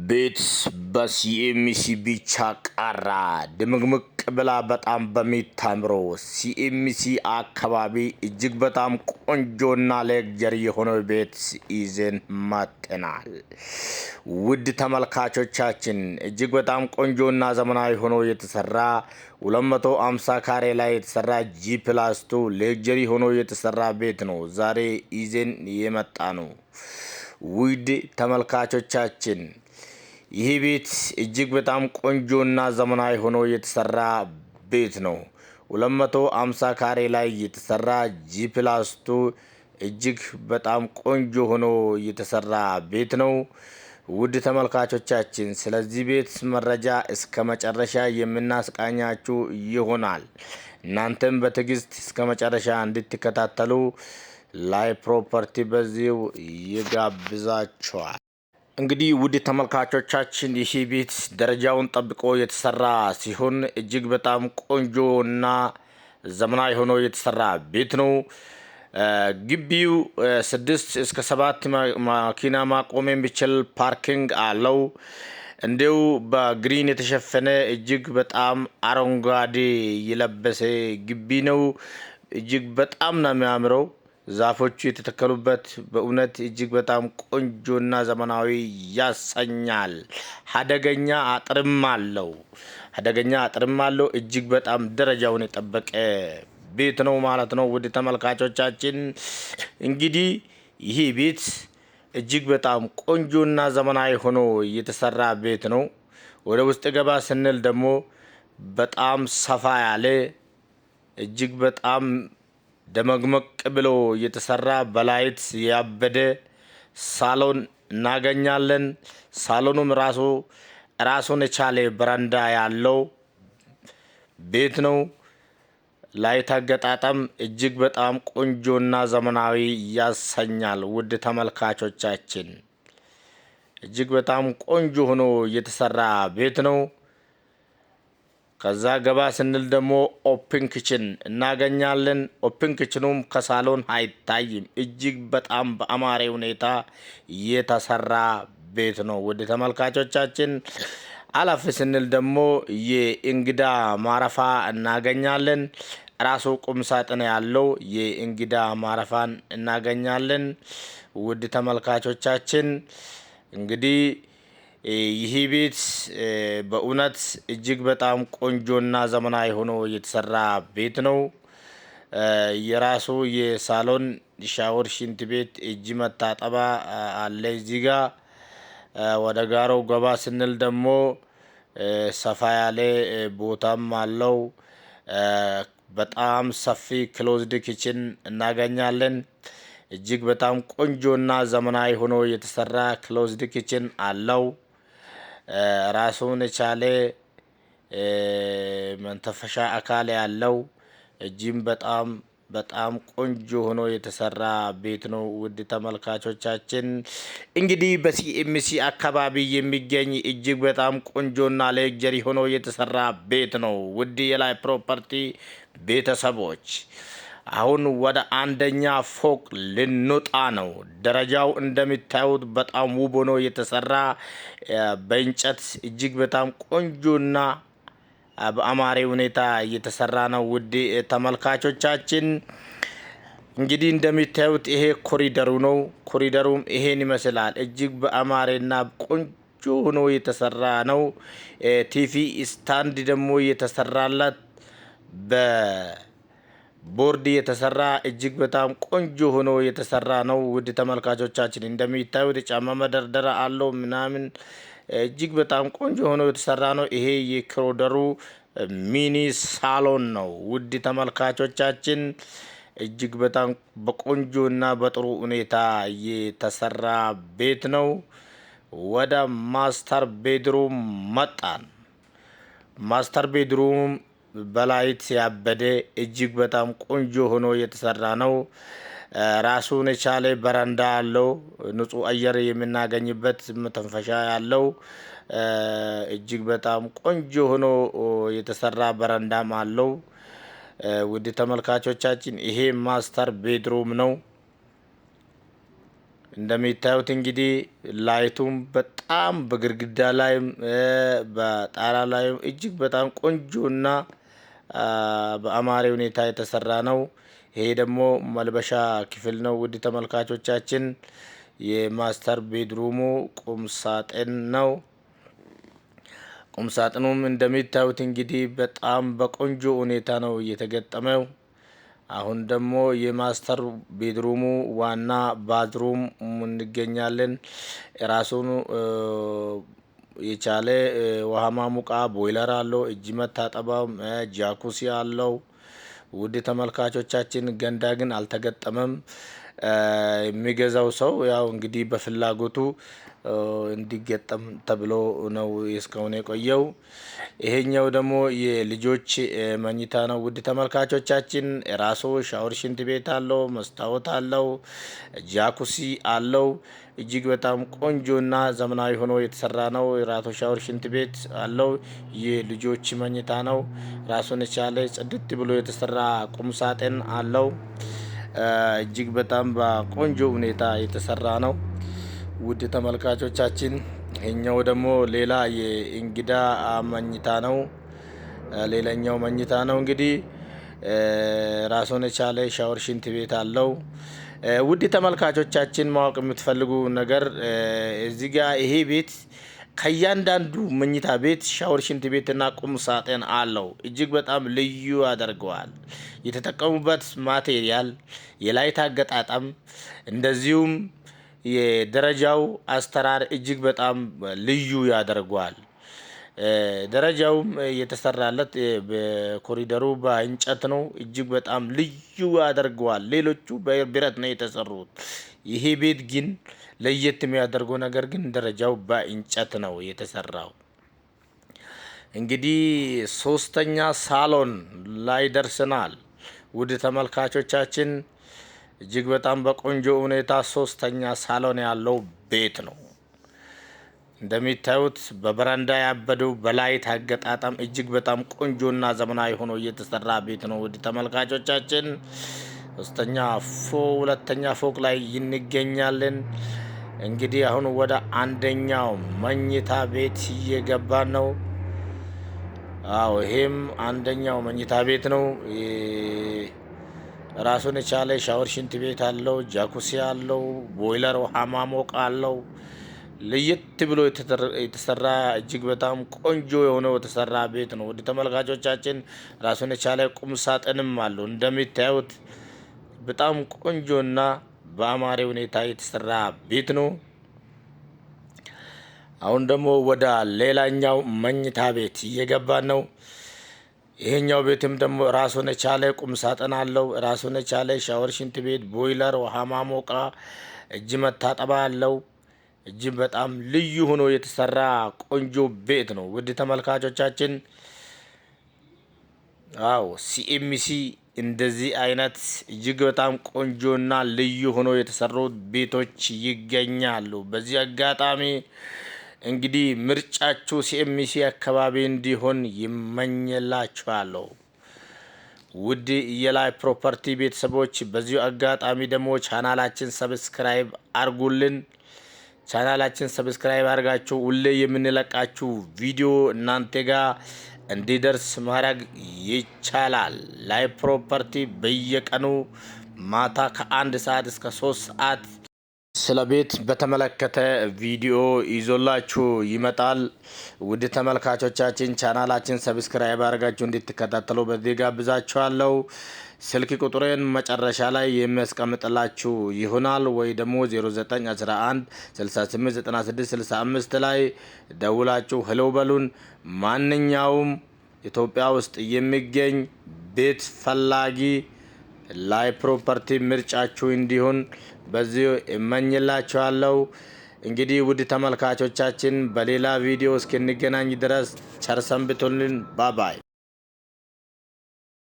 ቤት በሲኤምሲ ብቻ ቀራ ድምግምቅ ብላ በጣም በሚታምረው ሲኤምሲ አካባቢ እጅግ በጣም ቆንጆና ሌክዠሪ የሆነ ቤት ይዘን መጥተናል። ውድ ተመልካቾቻችን እጅግ በጣም ቆንጆና ዘመናዊ ሆኖ የተሰራ 250 ካሬ ላይ የተሰራ G+2 ሌክዠሪ ሆኖ የተሰራ ቤት ነው ዛሬ ይዘን የመጣ ነው። ውድ ተመልካቾቻችን ይህ ቤት እጅግ በጣም ቆንጆና ዘመናዊ ሆኖ የተሰራ ቤት ነው። 250 ካሬ ላይ የተሰራ G+2 እጅግ በጣም ቆንጆ ሆኖ የተሰራ ቤት ነው። ውድ ተመልካቾቻችን ስለዚህ ቤት መረጃ እስከ መጨረሻ የምናስቃኛችሁ ይሆናል። እናንተም በትዕግስት እስከ መጨረሻ እንድትከታተሉ ላይ ፕሮፐርቲ በዚሁ ይጋብዛችኋል። እንግዲህ ውድ ተመልካቾቻችን ይህ ቤት ደረጃውን ጠብቆ የተሰራ ሲሆን እጅግ በጣም ቆንጆና ዘመናዊ ሆኖ የተሰራ ቤት ነው። ግቢው 6 እስከ 7 መኪና ማቆም የሚችል ፓርኪንግ አለው። እንዲሁ በግሪን የተሸፈነ እጅግ በጣም አረንጓዴ የለበሰ ግቢ ነው። እጅግ በጣም ነው የሚያምረው። ዛፎቹ የተተከሉበት በእውነት እጅግ በጣም ቆንጆና ዘመናዊ ያሰኛል። አደገኛ አጥርም አለው። እጅግ በጣም ደረጃውን የጠበቀ ቤት ነው ማለት ነው። ውድ ተመልካቾቻችን እንግዲህ ይህ ቤት እጅግ በጣም ቆንጆና ዘመናዊ ሆኖ የተሰራ ቤት ነው። ወደ ውስጥ ገባ ስንል ደግሞ በጣም ሰፋ ያለ እጅግ በጣም ደመግመቅ ብሎ የተሰራ በላይት ያበደ ሳሎን እናገኛለን። ሳሎኑም ራሱን የቻለ በረንዳ ያለው ቤት ነው። ላይት አገጣጣም እጅግ በጣም ቆንጆና ዘመናዊ ያሰኛል። ውድ ተመልካቾቻችን እጅግ በጣም ቆንጆ ሆኖ የተሰራ ቤት ነው። ከዛ ገባ ስንል ደግሞ ኦፕን ኪችን እናገኛለን። ኦፕን ኪችኑም ከሳሎን አይታይም። እጅግ በጣም በአማረ ሁኔታ የተሰራ ቤት ነው። ውድ ተመልካቾቻችን አለፍ ስንል ደግሞ የእንግዳ ማረፊያ እናገኛለን። ራሱ ቁም ሳጥን ያለው የእንግዳ ማረፊያን እናገኛለን። ውድ ተመልካቾቻችን እንግዲህ ይህ ቤት በእውነት እጅግ በጣም ቆንጆና ዘመናዊ ሆኖ የተሰራ ቤት ነው። የራሱ የሳሎን ሻወር፣ ሽንት ቤት፣ እጅ መታጠቢያ አለ። እዚህ ጋር ወደ ጋራው ገባ ስንል ደግሞ ሰፋ ያለ ቦታም አለው። በጣም ሰፊ ክሎዝድ ኪችን እናገኛለን። እጅግ በጣም ቆንጆና ዘመናዊ ሆኖ የተሰራ ክሎዝድ ኪችን አለው። ራሱን የቻለ መንተፈሻ አካል ያለው እጅም በጣም ቆንጆ ሆኖ የተሰራ ቤት ነው። ውድ ተመልካቾቻችን እንግዲህ በሲኤምሲ አካባቢ የሚገኝ እጅግ በጣም ቆንጆና ሌክዠሪ ሆኖ የተሰራ ቤት ነው። ውድ የላይ ፕሮፐርቲ ቤተሰቦች አሁን ወደ አንደኛ ፎቅ ልንወጣ ነው። ደረጃው እንደሚታዩት በጣም ውብ ሆኖ የተሰራ በእንጨት እጅግ በጣም ቆንጆና በአማረ ሁኔታ የተሰራ ነው። ውድ ተመልካቾቻችን እንግዲህ እንደሚታዩት ይሄ ኮሪደሩ ነው። ኮሪደሩም ይሄን ይመስላል። እጅግ በአማረና ቆንጆ ሆኖ የተሰራ ነው። ቲቪ ስታንድ ደግሞ የተሰራላት በቦርድ የተሰራ እጅግ በጣም ቆንጆ ሆኖ የተሰራ ነው። ውድ ተመልካቾቻችን እንደሚታዩት የጫማ መደርደሪያ አለው ምናምን እጅግ በጣም ቆንጆ ሆኖ የተሰራ ነው። ይሄ የኮሪደሩ ሚኒ ሳሎን ነው። ውድ ተመልካቾቻችን እጅግ በጣም በቆንጆና በጥሩ ሁኔታ የተሰራ ቤት ነው። ወደ ማስተር ቤድሩም መጣን። ማስተር ቤድሩም በላይት ያበደ እጅግ በጣም ቆንጆ ሆኖ የተሰራ ነው። ራሱን የቻለ በረንዳ አለው። ንጹህ አየር የምናገኝበት መተንፈሻ ያለው እጅግ በጣም ቆንጆ ሆኖ የተሰራ በረንዳም አለው። ውድ ተመልካቾቻችን ይሄ ማስተር ቤድሩም ነው። እንደሚታዩት እንግዲህ ላይቱም በጣም በግድግዳ ላይም በጣራ ላይም እጅግ በጣም ቆንጆና በአማረ ሁኔታ የተሰራ ነው። ይሄ ደግሞ መልበሻ ክፍል ነው። ውድ ተመልካቾቻችን የማስተር ቤድሩሙ ቁም ሳጥን ነው። ቁም ሳጥኑም እንደሚታዩት እንግዲህ በጣም በቆንጆ ሁኔታ ነው የተገጠመው። አሁን ደግሞ የማስተር ቤድሩሙ ዋና ባዝሩም እንገኛለን። ራሱን የቻለ ውሃ ማሙቃ ቦይለር አለው። እጅ መታጠቢያ ጃኩሲ አለው። ውድ ተመልካቾቻችን ገንዳ ግን አልተገጠመም። የሚገዛው ሰው ያው እንግዲህ በፍላጎቱ እንዲገጠም ተብሎ ነው እስካሁን የቆየው። ይሄኛው ደግሞ የልጆች መኝታ ነው። ውድ ተመልካቾቻችን ራሱ ሻወር ሽንት ቤት አለው፣ መስታወት አለው፣ ጃኩሲ አለው። እጅግ በጣም ቆንጆና ዘመናዊ ሆኖ የተሰራ ነው። የራሱ ሻወር ሽንት ቤት አለው። የልጆች መኝታ ነው። ራሱን የቻለ ጽድት ብሎ የተሰራ ቁም ሳጥን አለው። እጅግ በጣም በቆንጆ ሁኔታ የተሰራ ነው። ውድ ተመልካቾቻችን ይሄኛው ደግሞ ሌላ የእንግዳ መኝታ ነው። ሌላኛው መኝታ ነው። እንግዲህ ራሱን የቻለ ሻወር ሽንት ቤት አለው። ውድ ተመልካቾቻችን ማወቅ የምትፈልጉ ነገር እዚህ ጋር ይሄ ቤት ከእያንዳንዱ መኝታ ቤት ሻወር ሽንት ቤትና ቁም ሳጥን አለው። እጅግ በጣም ልዩ ያደርገዋል። የተጠቀሙበት ማቴሪያል፣ የላይት አገጣጠም እንደዚሁም የደረጃው አስተራር እጅግ በጣም ልዩ ያደርገዋል። ደረጃውም የተሰራለት በኮሪደሩ በእንጨት ነው። እጅግ በጣም ልዩ ያደርገዋል። ሌሎቹ በብረት ነው የተሰሩት። ይሄ ቤት ግን ለየት የሚያደርገው ነገር ግን ደረጃው በእንጨት ነው የተሰራው። እንግዲህ ሶስተኛ ሳሎን ላይ ደርሰናል። ውድ ተመልካቾቻችን እጅግ በጣም በቆንጆ ሁኔታ ሶስተኛ ሳሎን ያለው ቤት ነው። እንደሚታዩት በበረንዳ ያበዱ በላይት አገጣጠም እጅግ በጣም ቆንጆና ዘመናዊ ሆኖ እየተሰራ ቤት ነው። ውድ ተመልካቾቻችን ሁለተኛ ፎቅ ላይ እንገኛለን። እንግዲህ አሁን ወደ አንደኛው መኝታ ቤት እየገባን ነው። ይሄም አንደኛው መኝታ ቤት ነው። ራሱን የቻለ ሻወር ሽንት ቤት አለው። ጃኩሲ አለው። ቦይለር ውሃ ማሞቅ አለው። ለየት ብሎ የተሰራ እጅግ በጣም ቆንጆ የሆነው የተሰራ ቤት ነው። ወደ ተመልካቾቻችን ራሱን የቻለ ቁም ሳጥንም አለው። እንደሚታዩት በጣም ቆንጆና በአማረ ሁኔታ የተሰራ ቤት ነው። አሁን ደግሞ ወደ ሌላኛው መኝታ ቤት እየገባን ነው። ይሄኛው ቤትም ደግሞ ራሱን የቻለ ቁም ሳጥን አለው። ራሱን የቻለ ሻወር ሽንት ቤት፣ ቦይለር፣ ውሃ ማሞቃ፣ እጅ መታጠቢያ አለው። እጅግ በጣም ልዩ ሆኖ የተሰራ ቆንጆ ቤት ነው። ውድ ተመልካቾቻችን ሲኤምሲ እንደዚህ አይነት እጅግ በጣም ቆንጆና ልዩ ሆኖ የተሰሩ ቤቶች ይገኛሉ። በዚህ አጋጣሚ እንግዲህ ምርጫችሁ ሲኤምሲ አካባቢ እንዲሆን ይመኝላችኋለሁ። ውድ የላይ ፕሮፐርቲ ቤተሰቦች በዚሁ አጋጣሚ ደግሞ ቻናላችን ሰብስክራይብ አርጉልን። ቻናላችን ሰብስክራይብ አድርጋችሁ ሁሌ የምንለቃችሁ ቪዲዮ እናንተ ጋር እንዲደርስ ማድረግ ይቻላል። ላይ ፕሮፐርቲ በየቀኑ ማታ ከ1 ሰዓት እስከ 3 ሰዓት ስለ ቤት በተመለከተ ቪዲዮ ይዞላችሁ ይመጣል። ውድ ተመልካቾቻችን ቻናላችን ሰብስክራይብ አድርጋችሁ እንድትከታተሉ በዚህ ጋብዛችኋለሁ። ስልክ ቁጥሬን መጨረሻ ላይ የሚያስቀምጥላችሁ ይሆናል ወይ ደግሞ 0911 689665 ላይ ደውላችሁ ሄሎ በሉን። ማንኛውም ኢትዮጵያ ውስጥ የሚገኝ ቤት ፈላጊ ላይ ፕሮፐርቲ ምርጫችሁ እንዲሆን በዚህ እመኝላችኋለሁ። እንግዲህ ውድ ተመልካቾቻችን በሌላ ቪዲዮ እስክንገናኝ ድረስ ቸር ሰንብቱልን። ባባይ